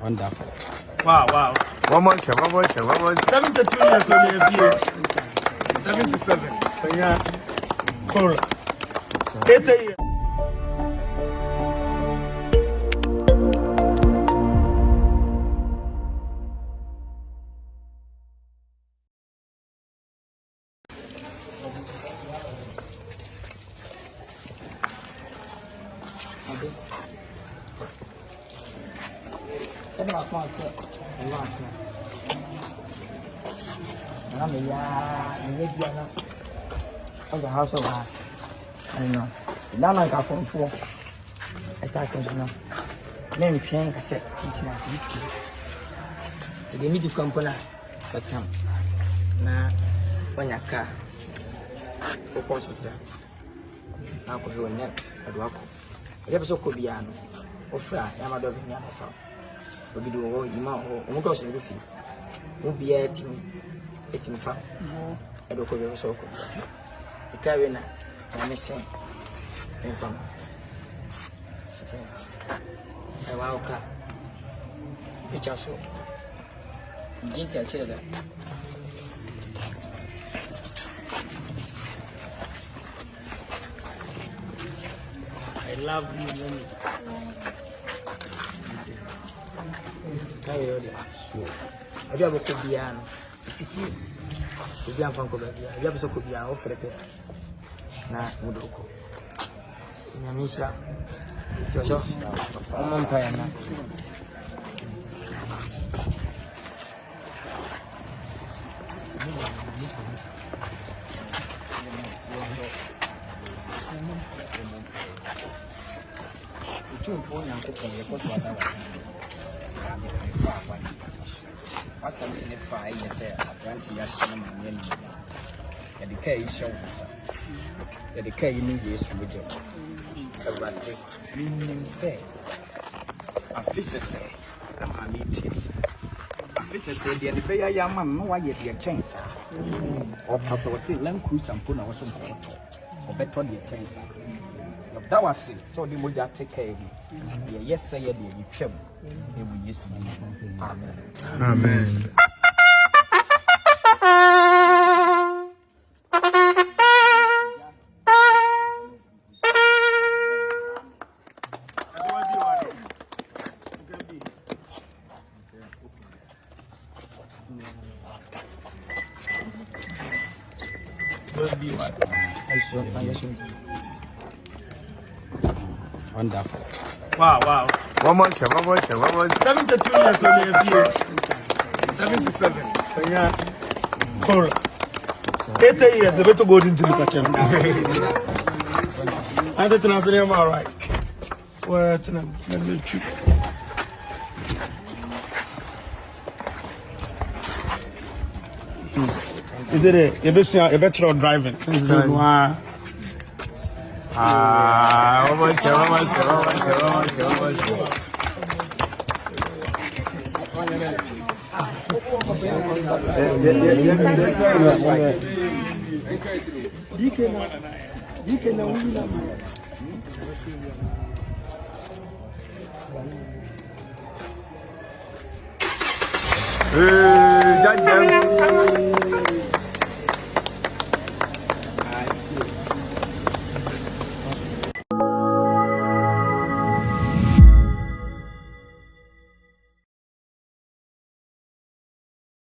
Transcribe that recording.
Wonderful. Wow. One more shot. 72 years on the 77. Yeah. Cool. 80 years. Cái đó con sợ đúng không? Nó mình biết gì nó không có hao sâu à anh nó đó là cả phong phú cái ta cũng nó nên phiền cái sẽ chỉ là cái thì cái mít không có là cái thằng na banyak cả có có sốt na có rồi nè ở đó có cái bữa sau có biano ofra ya ma do biano fa obi do ho yima ho o ko so fi o bi etim fa e do ko be so ko ti ka we na me sen en fa e wa o ka e cha so jinta chere da I love you, mommy. Kayo yodi. Ajua boko biano. Isifie. Kubia mfanko babia. Ajua biso kubia ofrete. Na mudoko. Sinyamisha. Jojo. Omo mpaya na. Phone yang ko ko so da wa asam ne fa yi se atlanti ya shine ma ne ya de kai show sa ya de kai ni Yesu beje awante nim se afise se amanities afise se de be ya ma no wa ye de chance o paso wa se lan cruise ampo na wo so ko o beto de chance that was it. So the moja take care of you. Yes, say you twem. E wo Yesu. Amen. Wonderful. Wow. One more shot. 72 years on the 77. Yeah. Cool. 80 years, a better go into the kitchen. I don't know, I'm all right. What? Is it a better driving? One more shot. Hey,